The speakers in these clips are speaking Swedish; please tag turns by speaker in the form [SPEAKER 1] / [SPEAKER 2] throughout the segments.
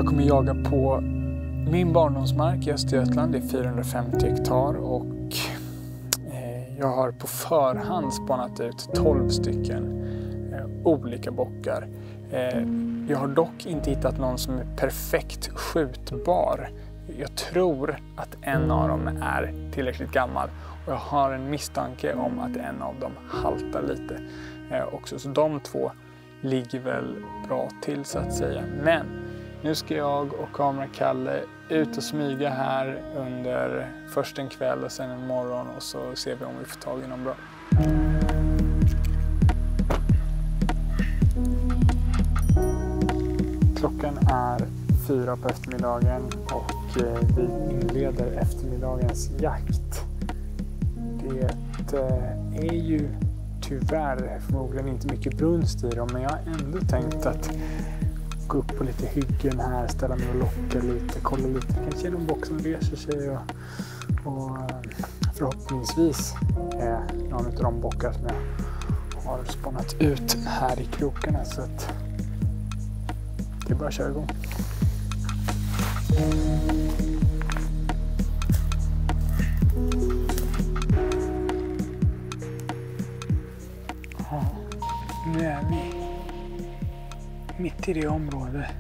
[SPEAKER 1] Jag kommer jaga på min barndomsmark i Östergötland. Det är 450 hektar och jag har på förhand spanat ut 12 stycken olika bockar. Jag har dock inte hittat någon som är perfekt skjutbar. Jag tror att en av dem är tillräckligt gammal och jag har en misstanke om att en av dem haltar lite också. Så de två ligger väl bra till så att säga. Men nu ska jag och Kamerakalle ut och smyga här under först en kväll och sen en morgon och så ser vi om vi får tag i någon bra. Klockan är 4 på eftermiddagen och vi inleder eftermiddagens jakt. Det är ju tyvärr förmodligen inte mycket brunst i dem, men jag har ändå tänkt att gå upp på lite hyggen här, ställa mig och locka lite, kolla lite. Kanske någon bock som reser sig och förhoppningsvis är någon av de bockar som jag har spanat ut här i krokarna, så att det är bara att köra igång. Ja, nu är vi mitt i det område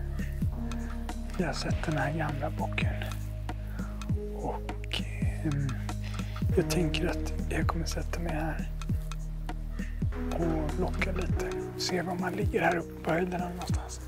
[SPEAKER 1] jag har sett den här gamla bocken. Och jag tänker att jag kommer sätta mig här och locka lite. Se var man ligger här uppe på höjderna någonstans.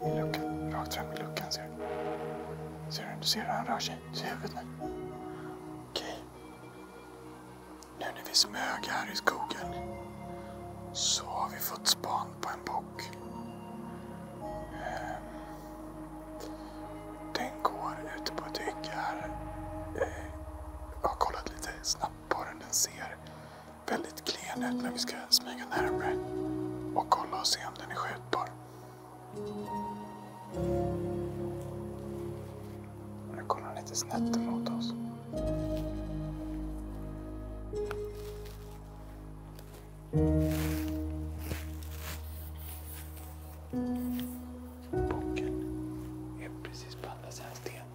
[SPEAKER 1] I luckan, rakt fram i luckan, ser du? Du ser hur han rör sig, ser huvudet nu. Okej. Nu när vi smög här i skogen så har vi fått span på en bock. Den går ute på ett hygge här. Jag har kollat lite snabbt på den. Den ser väldigt klen ut när vi ska smyga närmare och kolla och se om den är skjutbar. Nu kollar han lite snett emot oss. Bocken är precis på andra sidan sten.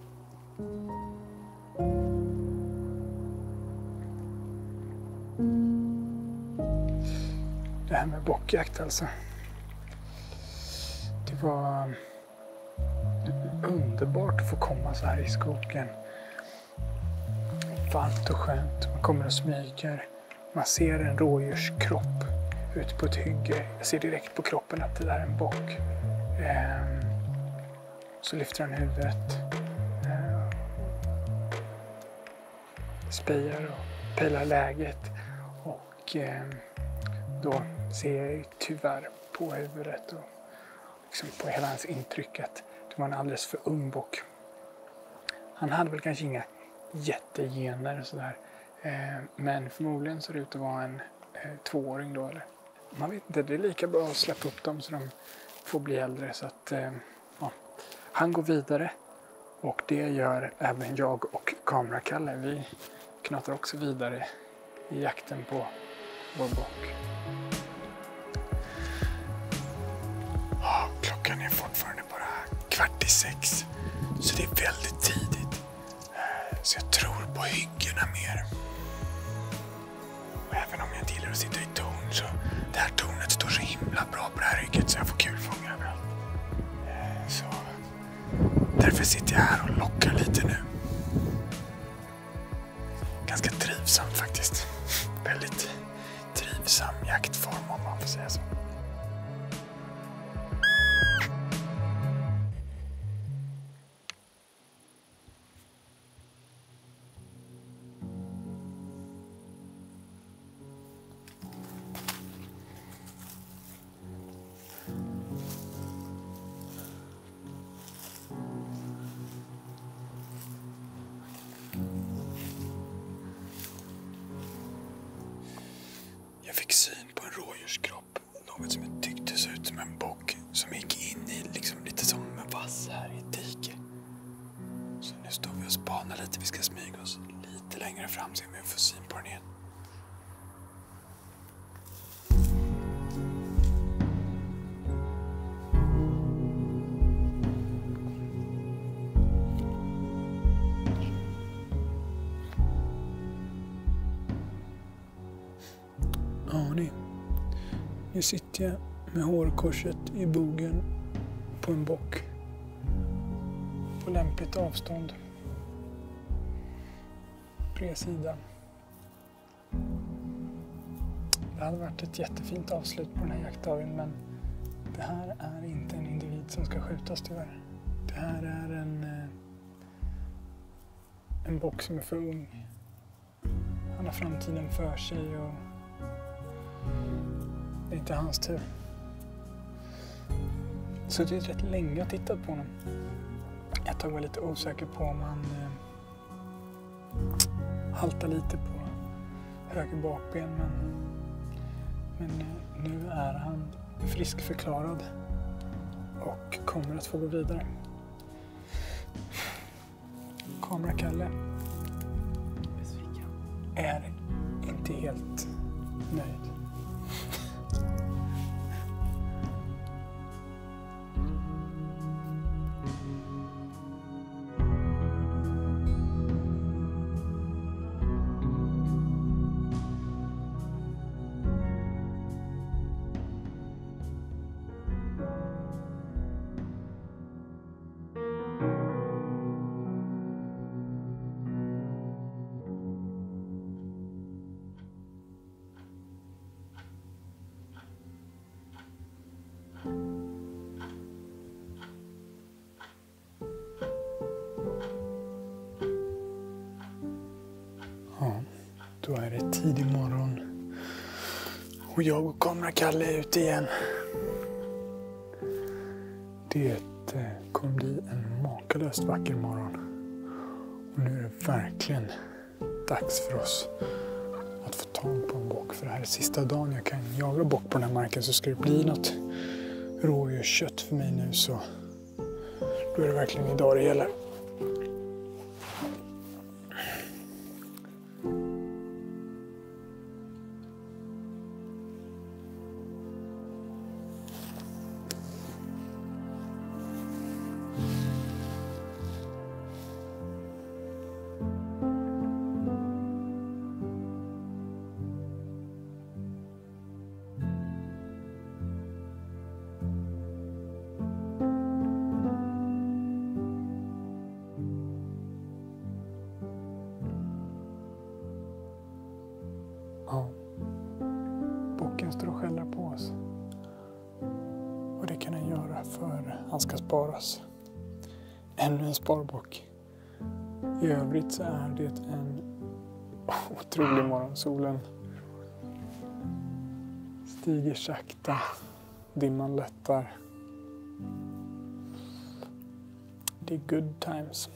[SPEAKER 1] Det här med bockjakt alltså. Det var underbart att få komma så här i skogen. Varmt och skönt. Man kommer och smyger. Man ser en rådjurskropp ute på ett hygge. Jag ser direkt på kroppen att det där är en bock. Så lyfter han huvudet. Spejar och pejlar läget. Och då ser jag tyvärr på huvudet och liksom på hela hans intryck att det var en alldeles för ung bock. Han hade väl kanske inga jättegener och sådär. Men förmodligen ser det ut att vara en 2-åring då. Eller? Man vet inte, det är lika bra att släppa upp dem så de får bli äldre. Så att, ja. Han går vidare och det gör även jag och Kamerakalle. Vi knatar också vidare i jakten på vår bock. Klockan är fortfarande bara 5:15. Så det är väldigt tidigt. Så jag tror på hyggena mer. Och även om jag inte gillar att sitta i torn så det här tornet står så himla bra på det här hygget så jag får kul fånga överallt. Så därför sitter jag här och lockar lite nu. Ganska trivsamt faktiskt. Väldigt trivsam jaktform om man får säga så. något som jag tyckte såg ut som en bock som gick in i liksom lite som en vass här i ett dike. Så nu står vi och spanar lite. Vi ska smyga oss lite längre fram, se om vi får syn på den igen. Ja, nu sitter jag med hårkorset i bogen på en bock på lämpligt avstånd. Bredsida. Det hade varit ett jättefint avslut på den här jaktdagen, men det här är inte en individ som ska skjutas tyvärr. Det här är en bock som är för ung. Han har framtiden för sig och det är inte hans tur. Så det är rätt länge jag tittat på honom. Ett tag var lite osäker på om han haltar lite på höger bakben, men nu är han friskförklarad och kommer att få gå vidare. Kamerakalle är inte helt nöjd. Då är det tidig morgon och jag och Kamerakalle är ute igen. Det kommer bli en makalöst vacker morgon. Och nu är det verkligen dags för oss att få tag på en bock. För det här är sista dagen jag kan jaga bock på den här marken, så ska det bli något rådjurskött för mig nu, så då är det verkligen idag det gäller. Ja, bocken står och skäller på oss. Och det kan han göra, för han ska sparas. Ännu en sparbock. I övrigt så är det en otrolig morgon. Solen stiger sakta. Dimman lättar. Det är good times.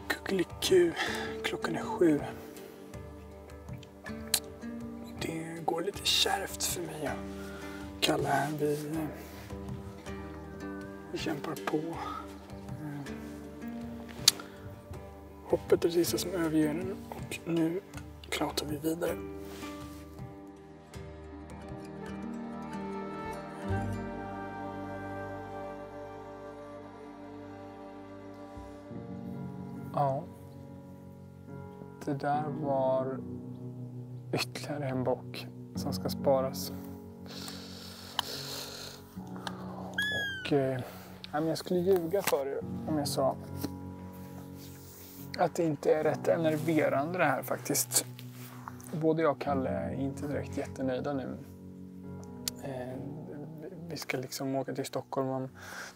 [SPEAKER 1] Kuckeliku, klockan är 7. Det går lite kärvt för mig och Kalle här. Vi kämpar på. Hoppet är det sista som överger den och nu klatar vi vidare. Ja, det där var ytterligare en bock som ska sparas. Och jag skulle ljuga för er om jag sa att det inte är rätt enerverande det här faktiskt. Både jag och Kalle är inte direkt jättenöjda nu. Vi ska liksom åka till Stockholm om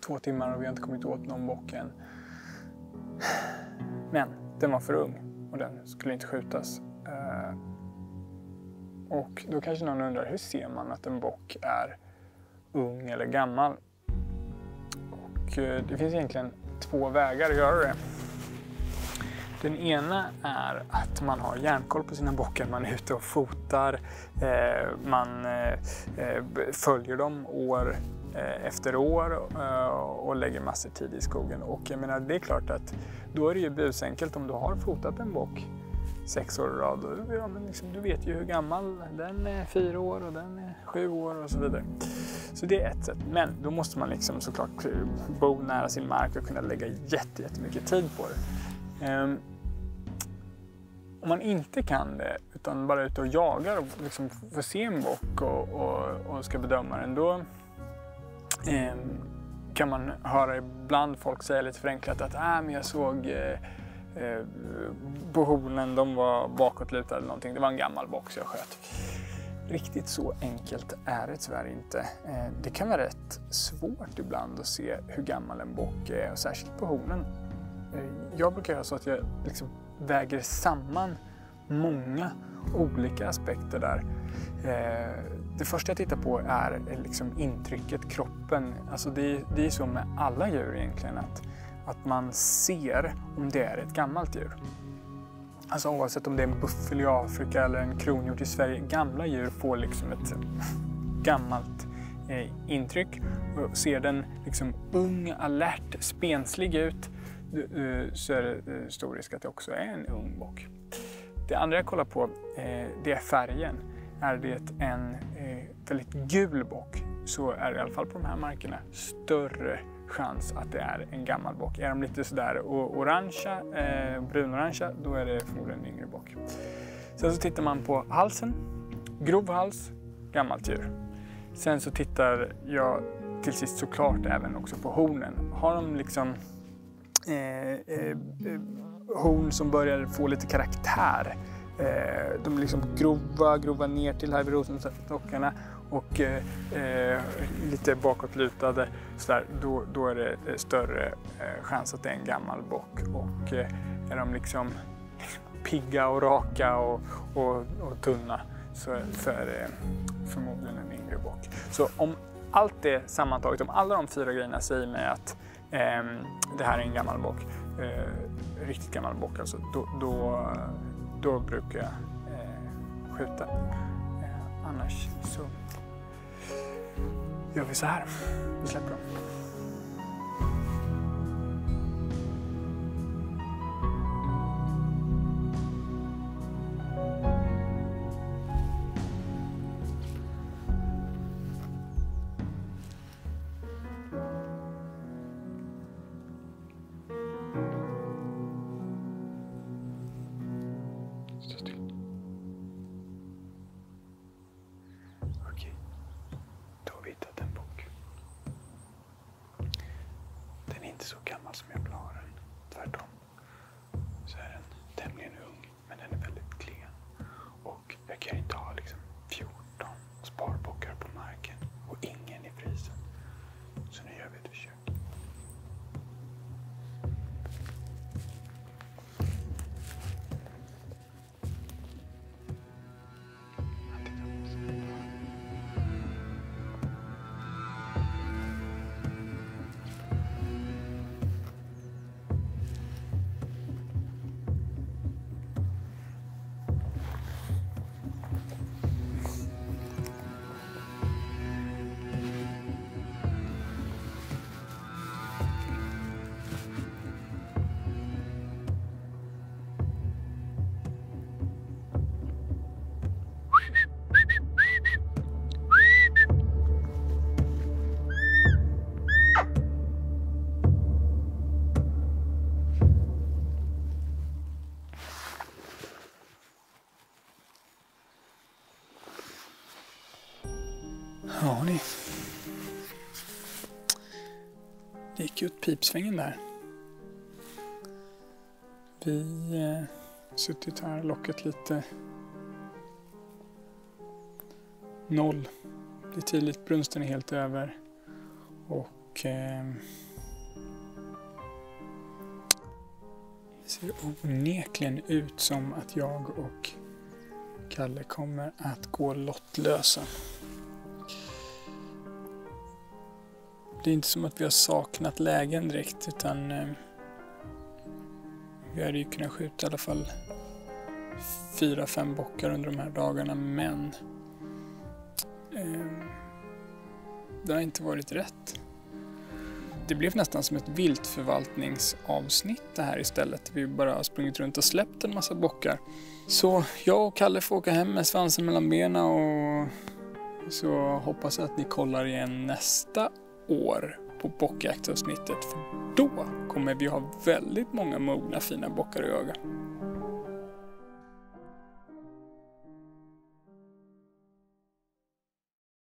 [SPEAKER 1] 2 timmar och vi har inte kommit åt någon bock än. Men den var för ung och den skulle inte skjutas. Och då kanske någon undrar, hur ser man att en bock är ung eller gammal? Och det finns egentligen 2 vägar att göra det. Den ena är att man har järnkoll på sina bockar, man är ute och fotar, man följer dem år efter år och lägger massor tid i skogen. Och jag menar, det är klart att då är det ju busenkelt om du har fotat en bock 6 år i rad. Ja, men liksom, du vet ju hur gammal den är, 4 år och den är 7 år och så vidare. Så det är ett sätt. Men då måste man liksom såklart bo nära sin mark och kunna lägga jättemycket tid på det. Om man inte kan det utan bara ute och jagar och liksom får se en bock och ska bedöma den, då kan man höra ibland folk säga lite förenklat att men jag såg på hornen, de var bakåtlutade eller någonting. Det var en gammal bock så jag sköt. Riktigt så enkelt är det tyvärr inte. Det kan vara rätt svårt ibland att se hur gammal en bock är, och särskilt på hornen. Jag brukar göra så att jag liksom väger samman många olika aspekter där. Det första jag tittar på är liksom intrycket, kroppen. Alltså det är så med alla djur egentligen, att man ser om det är ett gammalt djur. Alltså oavsett om det är en buffel i Afrika eller en kronhjort i Sverige. Gamla djur får liksom ett gammalt intryck. Och ser den liksom ung, alert, spenslig ut, så är det stor risk att det också är en ung bock. Det andra jag kollar på, det är färgen. Är det en väldigt gul bock, så är det i alla fall på de här markerna större chans att det är en gammal bock. Är de lite sådär orangea, brunorangea, då är det förmodligen en yngre bock. Sen så tittar man på halsen, grov hals, gammalt djur. Sen så tittar jag till sist såklart även också på hornen. Har de liksom horn som börjar få lite karaktär. De är liksom grova ner till här vid rosenstockarna och lite bakåtlutade. Så då är det större chans att det är en gammal bock. Och är de liksom pigga och raka och tunna, så är det förmodligen en yngre bock. Så om allt det sammantaget, om alla de 4 grejerna säger mig att det här är en gammal bock, riktigt gammal bock, alltså, då brukar jag skjuta. Annars så gör vi så här. Vi släpper dem. Okej, då har vi hittat en bock. Den är inte så gammal som jag vill ha den. Tvärtom så är den tämligen ung, men den är väldigt klen. Och jag kan inte ha liksom 14 sparbockar på marken och ingen i frysen. Så nu gör vi ett försök. Ja, det gick ju åt pipsvängen där. Vi suttit här, lockat lite 0. Det är tidigt, brunsten är helt över. Och det ser onekligen ut som att jag och Kalle kommer att gå lottlösa. Det är inte som att vi har saknat lägen direkt, utan vi hade ju kunnat skjuta i alla fall 4-5 bockar under de här dagarna, men det har inte varit rätt. Det blev nästan som ett viltförvaltningsavsnitt det här istället. Vi bara har sprungit runt och släppt en massa bockar. Så jag och Kalle får åka hem med svansen mellan benen, och så hoppas jag att ni kollar igen nästa år på bockjaktavsnittet. För då kommer vi ha väldigt många mogna fina bockar i ögat.